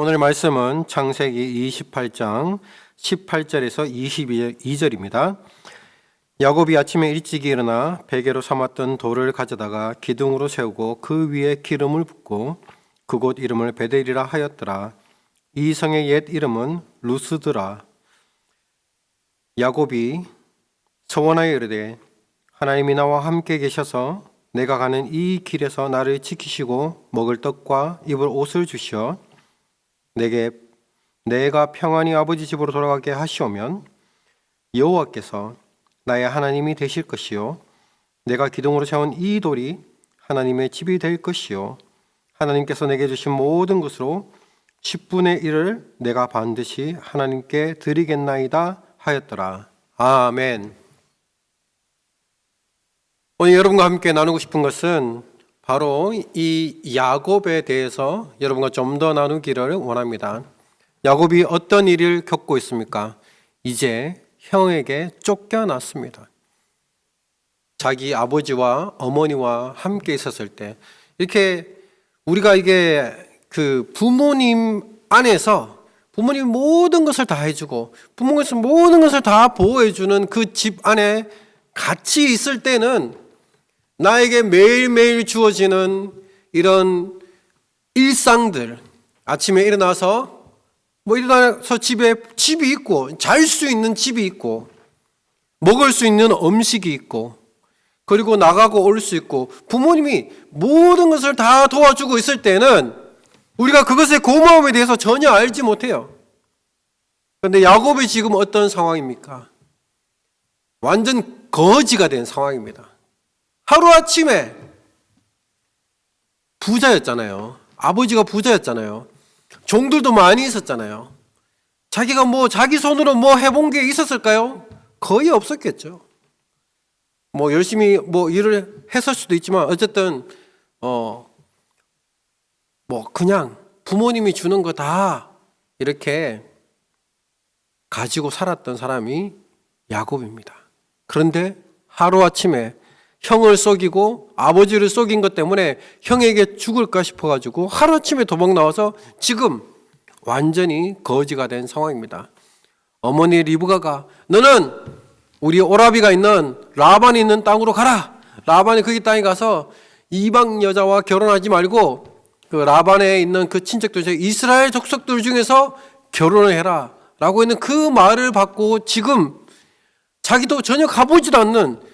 오늘 말씀은 창세기 28장 18절에서 22절입니다. 야곱이 아침에 일찍 일어나 베개로 삼았던 돌을 가져다가 기둥으로 세우고 그 위에 기름을 붓고 그곳 이름을 베델이라 하였더라. 이 성의 옛 이름은 루스드라. 야곱이 서원하여 이르되 하나님이 나와 함께 계셔서 내가 가는 이 길에서 나를 지키시고 먹을 떡과 입을 옷을 주시어 내가 평안히 아버지 집으로 돌아가게 하시오면 여호와께서 나의 하나님이 되실 것이요 내가 기둥으로 세운 이 돌이 하나님의 집이 될 것이요 하나님께서 내게 주신 모든 것으로 10분의 1을 내가 반드시 하나님께 드리겠나이다 하였더라. 아멘. 오늘 여러분과 함께 나누고 싶은 것은 바로 이 야곱에 대해서 여러분과 좀 더 나누기를 원합니다. 야곱이 어떤 일을 겪고 있습니까? 이제 형에게 쫓겨났습니다. 자기 아버지와 어머니와 함께 있었을 때 이렇게 우리가 이게 그 부모님 안에서 부모님 모든 것을 다 해주고 부모님께서 모든 것을 다 보호해주는 그 집 안에 같이 있을 때는 나에게 매일매일 주어지는 이런 일상들, 아침에 일어나서 집이 있고 잘 수 있는 집이 있고 먹을 수 있는 음식이 있고 그리고 나가고 올 수 있고 부모님이 모든 것을 다 도와주고 있을 때는 우리가 그것의 고마움에 대해서 전혀 알지 못해요. 그런데 야곱이 지금 어떤 상황입니까? 완전 거지가 된 상황입니다. 하루아침에 부자였잖아요. 아버지가 부자였잖아요. 종들도 많이 있었잖아요. 자기가 자기 손으로 해본 게 있었을까요? 거의 없었겠죠. 열심히 일을 했을 수도 있지만 어쨌든 그냥 부모님이 주는 거 다 이렇게 가지고 살았던 사람이 야곱입니다. 그런데 하루아침에 형을 속이고 아버지를 속인 것 때문에 형에게 죽을까 싶어가지고 하루아침에 도망 나와서 지금 완전히 거지가 된 상황입니다. 어머니 리브가가 너는 우리 오라비가 있는 라반이 있는 땅으로 가라. 라반이 거기 땅에 가서 이방 여자와 결혼하지 말고 그 라반에 있는 그 친척들 이스라엘 족속들 중에서 결혼을 해라 라고 있는 그 말을 받고 지금 자기도 전혀 가보지도 않는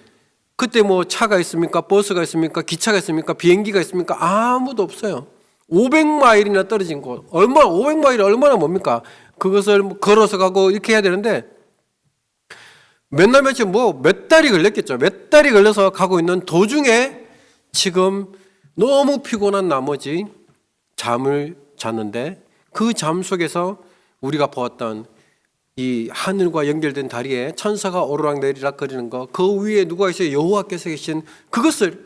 그때 차가 있습니까? 버스가 있습니까? 기차가 있습니까? 비행기가 있습니까? 아무도 없어요. 500마일이나 떨어진 곳. 500마일이 얼마나 뭡니까? 그것을 걸어서 가고 이렇게 해야 되는데 몇 날 며칠 몇 달이 걸렸겠죠. 몇 달이 걸려서 가고 있는 도중에 지금 너무 피곤한 나머지 잠을 잤는데 그 잠 속에서 우리가 보았던 이 하늘과 연결된 다리에 천사가 오르락내리락 거리는 거, 그 위에 누가 있어요? 여호와께서 계신 그것을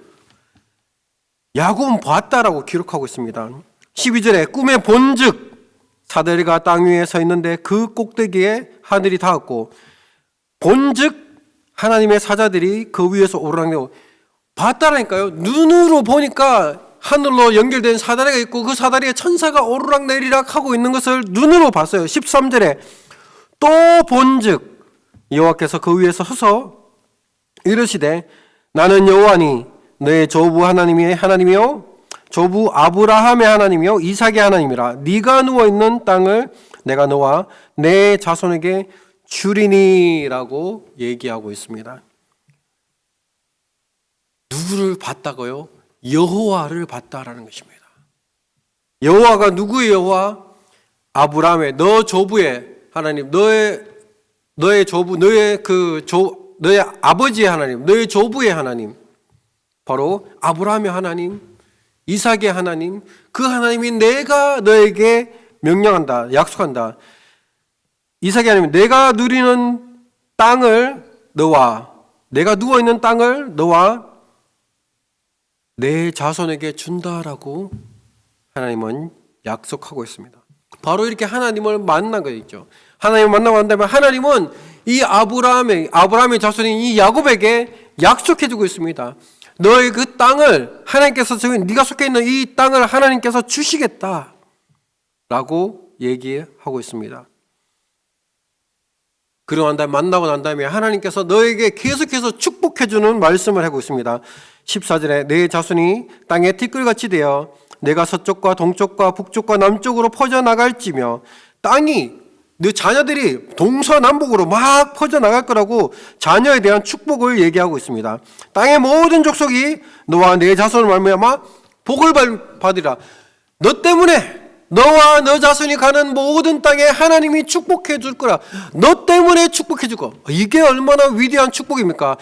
야곱은 봤다라고 기록하고 있습니다. 12절에 꿈에 본즉 사다리가 땅 위에 서 있는데 그 꼭대기에 하늘이 닿았고 본즉 하나님의 사자들이 그 위에서 오르락내리락 봤다라니까요. 눈으로 보니까 하늘로 연결된 사다리가 있고 그 사다리에 천사가 오르락내리락 하고 있는 것을 눈으로 봤어요. 13절에 또 본즉 여호와께서 그 위에서 서서 이르시되 나는 여호와니 너의 조부 하나님의 하나님이요 조부 아브라함의 하나님이요 이삭의 하나님이라. 네가 누워있는 땅을 내가 너와 내 자손에게 주리니 라고 얘기하고 있습니다. 누구를 봤다고요? 여호와를 봤다라는 것입니다. 여호와가 누구의 여호와? 아브라함의 너 조부의 하나님, 너의 조부, 너의 아버지의 하나님, 너의 조부의 하나님, 바로 아브라함의 하나님, 이삭의 하나님, 그 하나님이 내가 너에게 명령한다, 약속한다. 이삭의 하나님, 내가 누리는 땅을 너와 내가 누워 있는 땅을 너와 내 자손에게 준다라고 하나님은 약속하고 있습니다. 바로 이렇게 하나님을 만난 거죠. 하나님을 만나고 난 다음에 하나님은 이 아브라함의 자손인 이 야곱에게 약속해주고 있습니다. 너의 그 땅을 하나님께서 네가 속해 있는 이 땅을 하나님께서 주시겠다라고 얘기하고 있습니다. 그리고 만나고 난 다음에 하나님께서 너에게 계속해서 축복해주는 말씀을 하고 있습니다. 14절에 내 자손이 땅에 티끌같이 되어 내가 서쪽과 동쪽과 북쪽과 남쪽으로 퍼져나갈지며, 땅이 너 자녀들이 동서남북으로 막 퍼져나갈 거라고 자녀에 대한 축복을 얘기하고 있습니다. 땅의 모든 족속이 너와 내 자손을 말미암아 복을 받으리라. 너 때문에, 너와 너 자손이 가는 모든 땅에 하나님이 축복해 줄 거라. 너 때문에 축복해 줄 거. 이게 얼마나 위대한 축복입니까?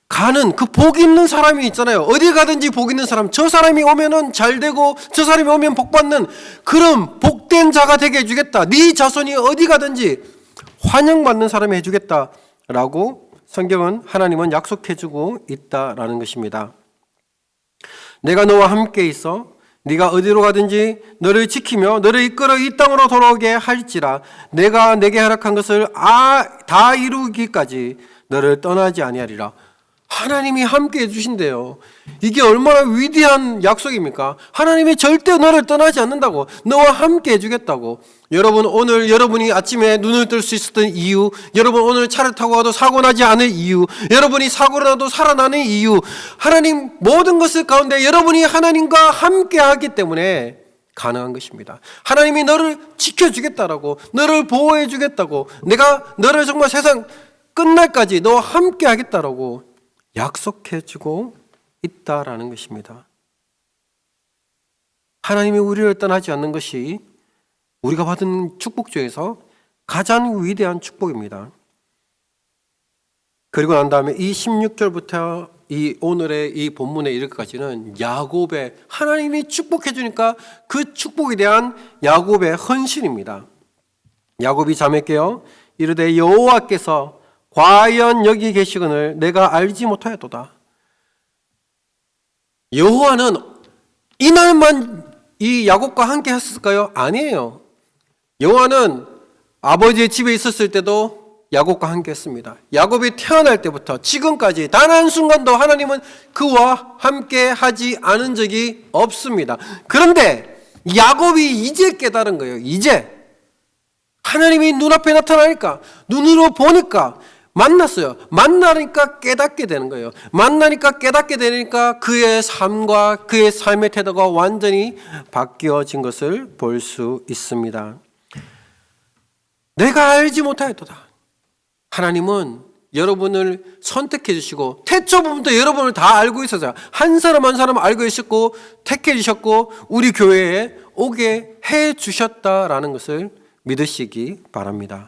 가는 그 복 있는 사람이 있잖아요. 어디 가든지 복 있는 사람, 저 사람이 오면은 잘 되고 저 사람이 오면 복 받는 그런 복된 자가 되게 해주겠다. 네 자손이 어디 가든지 환영받는 사람이 해주겠다라고 성경은, 하나님은 약속해주고 있다라는 것입니다. 내가 너와 함께 있어 네가 어디로 가든지 너를 지키며 너를 이끌어 이 땅으로 돌아오게 할지라. 내가 내게 허락한 것을 다 이루기까지 너를 떠나지 아니하리라. 하나님이 함께 해주신대요. 이게 얼마나 위대한 약속입니까? 하나님이 절대 너를 떠나지 않는다고, 너와 함께 해주겠다고. 여러분, 오늘 여러분이 아침에 눈을 뜰 수 있었던 이유, 여러분 오늘 차를 타고 가도 사고 나지 않을 이유, 여러분이 사고를 나도 살아나는 이유, 하나님 모든 것을 가운데 여러분이 하나님과 함께 하기 때문에 가능한 것입니다. 하나님이 너를 지켜주겠다라고, 너를 보호해주겠다고, 내가 너를 정말 세상 끝날까지 너와 함께 하겠다라고 약속해주고 있다라는 것입니다. 하나님이 우리를 떠나지 않는 것이 우리가 받은 축복 중에서 가장 위대한 축복입니다. 그리고 난 다음에 이 16절부터 이 오늘의 이 본문에 이르기까지는 야곱의, 하나님이 축복해 주니까 그 축복에 대한 야곱의 헌신입니다. 야곱이 잠에 깨어 이르되 여호와께서 과연 여기 계시거늘 내가 알지 못하였도다. 여호와는 이날만 이 야곱과 함께 했을까요? 아니에요. 여호와는 아버지의 집에 있었을 때도 야곱과 함께 했습니다. 야곱이 태어날 때부터 지금까지 단 한순간도 하나님은 그와 함께 하지 않은 적이 없습니다. 그런데 야곱이 이제 깨달은 거예요. 이제 하나님이 눈앞에 나타나니까, 눈으로 보니까, 만났어요. 만나니까 깨닫게 되는 거예요. 만나니까 깨닫게 되니까 그의 삶과 그의 삶의 태도가 완전히 바뀌어진 것을 볼 수 있습니다. 내가 알지 못하였도다. 하나님은 여러분을 선택해 주시고 태초부터 여러분을 다 알고 있어서 한 사람 한 사람 알고 있었고 택해 주셨고 우리 교회에 오게 해 주셨다라는 것을 믿으시기 바랍니다.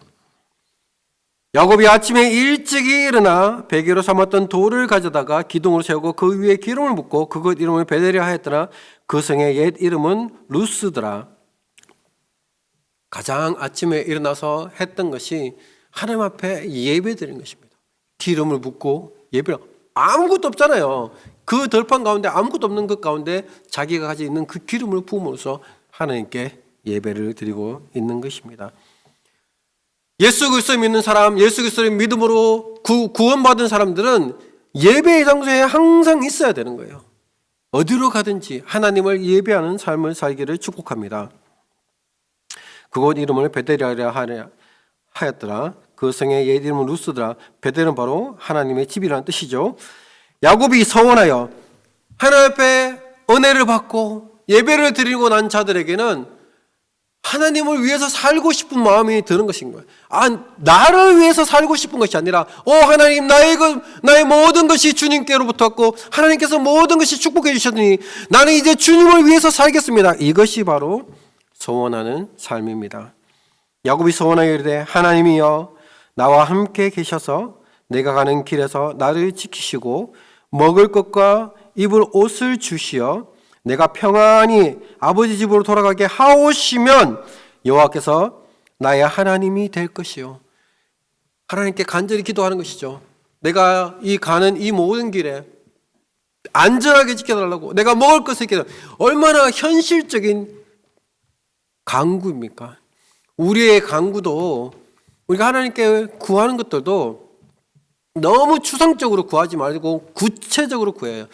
야곱이 아침에 일찍 일어나 베개로 삼았던 돌을 가져다가 기둥으로 세우고 그 위에 기름을 붓고 그것 이름을 베델이라 하였더라. 그 성의 옛 이름은 루스더라. 가장 아침에 일어나서 했던 것이 하나님 앞에 예배드리는 것입니다. 기름을 붓고 예배를, 아무것도 없잖아요. 그 들판 가운데 아무것도 없는 것 가운데 자기가 가지고 있는 그 기름을 부음으로써 하나님께 예배를 드리고 있는 것입니다. 예수 그리스도 믿는 사람, 예수 그리스도의 믿음으로 구원받은 사람들은 예배의 장소에 항상 있어야 되는 거예요. 어디로 가든지 하나님을 예배하는 삶을 살기를 축복합니다. 그곳 이름을 베델이라 하였더라. 그 성의 옛 이름은 루스더라. 베델은 바로 하나님의 집이라는 뜻이죠. 야곱이 서원하여 하나님 앞에 은혜를 받고 예배를 드리고 난 자들에게는 하나님을 위해서 살고 싶은 마음이 드는 것인 거예요. 나를 위해서 살고 싶은 것이 아니라 하나님, 나의 모든 것이 주님께로부터 왔고 하나님께서 모든 것이 축복해 주셨으니 나는 이제 주님을 위해서 살겠습니다. 이것이 바로 소원하는 삶입니다. 야곱이 소원하여 이르되 하나님이여 나와 함께 계셔서 내가 가는 길에서 나를 지키시고 먹을 것과 입을 옷을 주시어 내가 평안히 아버지 집으로 돌아가게 하오시면 여호와께서 나의 하나님이 될 것이요. 하나님께 간절히 기도하는 것이죠. 내가 가는 이 모든 길에 안전하게 지켜달라고, 내가 먹을 것을 지켜달라고. 얼마나 현실적인 간구입니까? 우리의 간구도, 우리가 하나님께 구하는 것들도 너무 추상적으로 구하지 말고 구체적으로 구해요.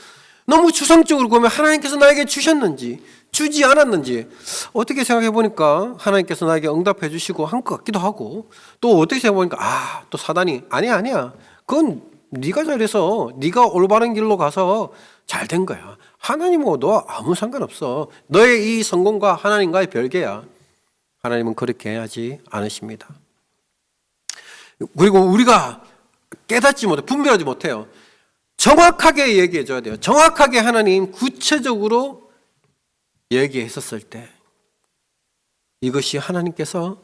너무 추상적으로 구하면 하나님께서 나에게 주셨는지, 주지 않았는지 어떻게 생각해 보니까 하나님께서 나에게 응답해 주시고 한 것 같기도 하고, 또 어떻게 생각해 보니까 또 사단이 아니야 그건 네가 잘해서 네가 올바른 길로 가서 잘 된 거야. 하나님하고 너 아무 상관없어. 너의 이 성공과 하나님과의 별개야. 하나님은 그렇게 하지 않으십니다. 그리고 우리가 깨닫지 못해, 분별하지 못해요. 정확하게 얘기해 줘야 돼요. 정확하게 하나님 구체적으로 얘기했었을 때 이것이 하나님께서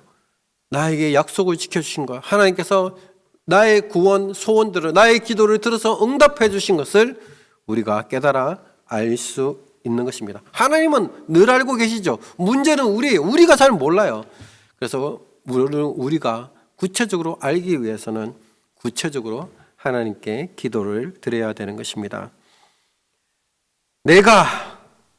나에게 약속을 지켜주신 거야. 하나님께서 나의 구원, 소원들을, 나의 기도를 들어서 응답해 주신 것을 우리가 깨달아 알 수 있는 것입니다. 하나님은 늘 알고 계시죠. 문제는 우리가 잘 몰라요. 그래서 우리가 구체적으로 알기 위해서는 구체적으로 하나님께 기도를 드려야 되는 것입니다. 내가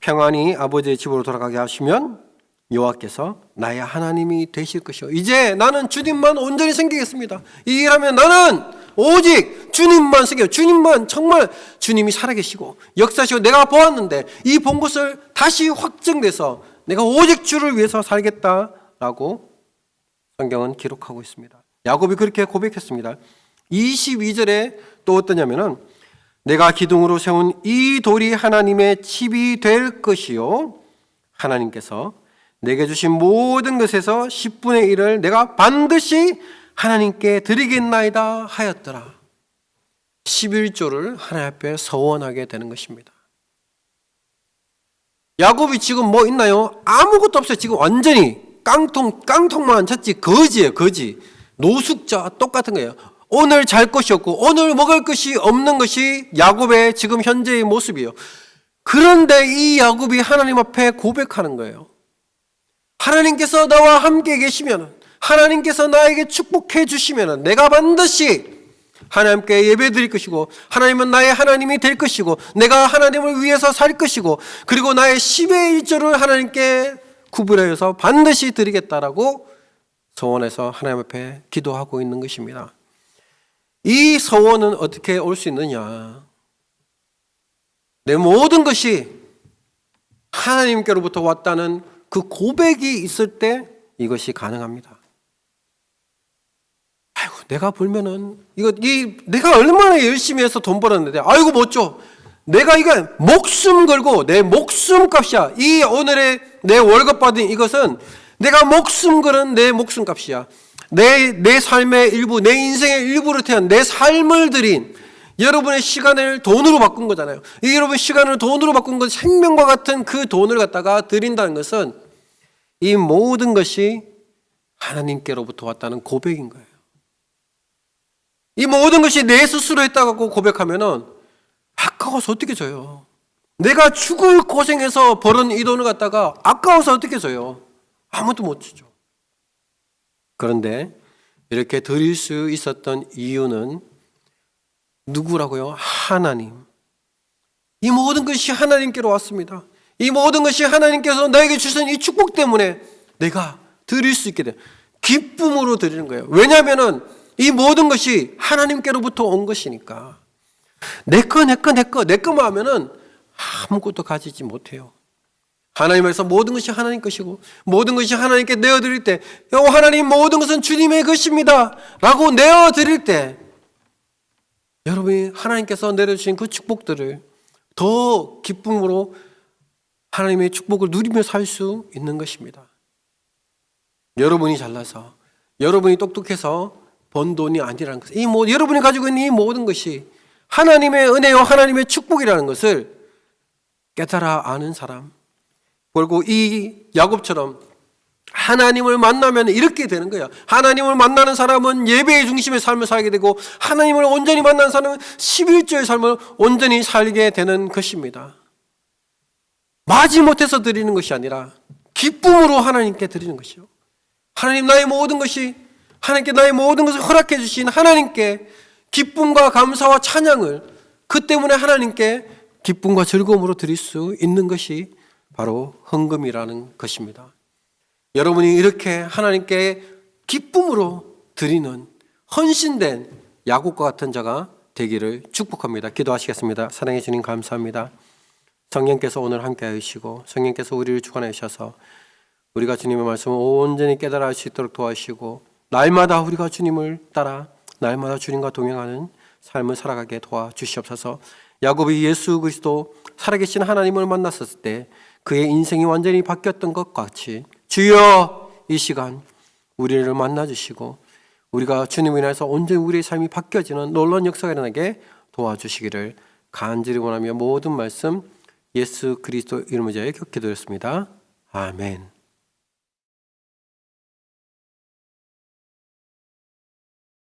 평안히 아버지의 집으로 돌아가게 하시면 여호와께서 나의 하나님이 되실 것이요, 이제 나는 주님만 온전히 섬기겠습니다. 이 일하면 나는 오직 주님만 섬겨요. 주님만, 정말 주님이 살아계시고 역사시고 내가 보았는데 이 본 것을 다시 확증돼서 내가 오직 주를 위해서 살겠다라고 성경은 기록하고 있습니다. 야곱이 그렇게 고백했습니다. 22절에 또 어떠냐면은 내가 기둥으로 세운 이 돌이 하나님의 집이 될 것이요, 하나님께서 내게 주신 모든 것에서 10분의 1을 내가 반드시 하나님께 드리겠나이다 하였더라. 11조를 하나님 앞에 서원하게 되는 것입니다. 야곱이 지금 뭐 있나요? 아무것도 없어요. 지금 완전히 깡통만 쳤지. 거지예요, 거지. 노숙자 똑같은 거예요. 오늘 잘 것이 없고 오늘 먹을 것이 없는 것이 야곱의 지금 현재의 모습이에요. 그런데 이 야곱이 하나님 앞에 고백하는 거예요. 하나님께서 나와 함께 계시면, 하나님께서 나에게 축복해 주시면 내가 반드시 하나님께 예배 드릴 것이고, 하나님은 나의 하나님이 될 것이고, 내가 하나님을 위해서 살 것이고, 그리고 나의 10의 1조를 하나님께 구분하여서 반드시 드리겠다라고 서원해서 하나님 앞에 기도하고 있는 것입니다. 이 서원은 어떻게 올 수 있느냐? 내 모든 것이 하나님께로부터 왔다는 그 고백이 있을 때 이것이 가능합니다. 아이고, 내가 벌면은 내가 얼마나 열심히 해서 돈 벌었는데, 아이고 못 줘. 내가 이거 목숨 걸고 내 목숨값이야. 이 오늘의 내 월급 받은 이것은 내가 목숨 걸은 내 목숨값이야. 내 삶의 일부, 내 인생의 일부를 태운 내 삶을 드린 여러분의 시간을 돈으로 바꾼 거잖아요. 여러분 시간을 돈으로 바꾼 건 생명과 같은 그 돈을 갖다가 드린다는 것은 이 모든 것이 하나님께로부터 왔다는 고백인 거예요. 이 모든 것이 내 스스로 했다고 고백하면은 아까워서 어떻게 줘요? 내가 죽을 고생해서 벌은 이 돈을 갖다가 아까워서 어떻게 줘요? 아무도 못 주죠. 그런데 이렇게 드릴 수 있었던 이유는 누구라고요? 하나님. 이 모든 것이 하나님께로 왔습니다. 이 모든 것이 하나님께서 나에게 주신 이 축복 때문에 내가 드릴 수 있게 돼. 기쁨으로 드리는 거예요. 왜냐하면은 이 모든 것이 하나님께로부터 온 것이니까. 내 거만 하면은 아무것도 가지지 못해요. 하나님에서 모든 것이 하나님 것이고 모든 것이 하나님께 내어드릴 때, 하나님 모든 것은 주님의 것입니다 라고 내어드릴 때 여러분이 하나님께서 내려주신 그 축복들을 더 기쁨으로 하나님의 축복을 누리며 살 수 있는 것입니다. 여러분이 잘나서, 여러분이 똑똑해서 번 돈이 아니라는 것을, 여러분이 가지고 있는 이 모든 것이 하나님의 은혜요 하나님의 축복이라는 것을 깨달아 아는 사람, 그리고 이 야곱처럼 하나님을 만나면 이렇게 되는 거야. 하나님을 만나는 사람은 예배의 중심의 삶을 살게 되고, 하나님을 온전히 만나는 사람은 11조의 삶을 온전히 살게 되는 것입니다. 마지못해서 드리는 것이 아니라 기쁨으로 하나님께 드리는 것이요. 하나님, 나의 모든 것이 하나님께 나의 모든 것을 허락해 주신 하나님께 기쁨과 감사와 찬양을, 그 때문에 하나님께 기쁨과 즐거움으로 드릴 수 있는 것이 바로 헌금이라는 것입니다. 여러분이 이렇게 하나님께 기쁨으로 드리는 헌신된 야곱과 같은 자가 되기를 축복합니다. 기도하시겠습니다. 사랑해 주님 감사합니다. 성령께서 오늘 함께 하시고 성령께서 우리를 주관하여 주셔서 우리가 주님의 말씀을 온전히 깨달아 할 수 있도록 도와주시고 날마다 우리가 주님을 따라 날마다 주님과 동행하는 삶을 살아가게 도와주시옵소서. 야곱이 예수 그리스도 살아계신 하나님을 만났을 때 그의 인생이 완전히 바뀌었던 것 같이 주여 이 시간 우리를 만나주시고 우리가 주님을 인해서 온전히 우리의 삶이 바뀌어지는 놀라운 역사가 일어나게 도와주시기를 간절히 원하며 모든 말씀 예수 그리스도 이름으로 기도드렸습니다. 아멘.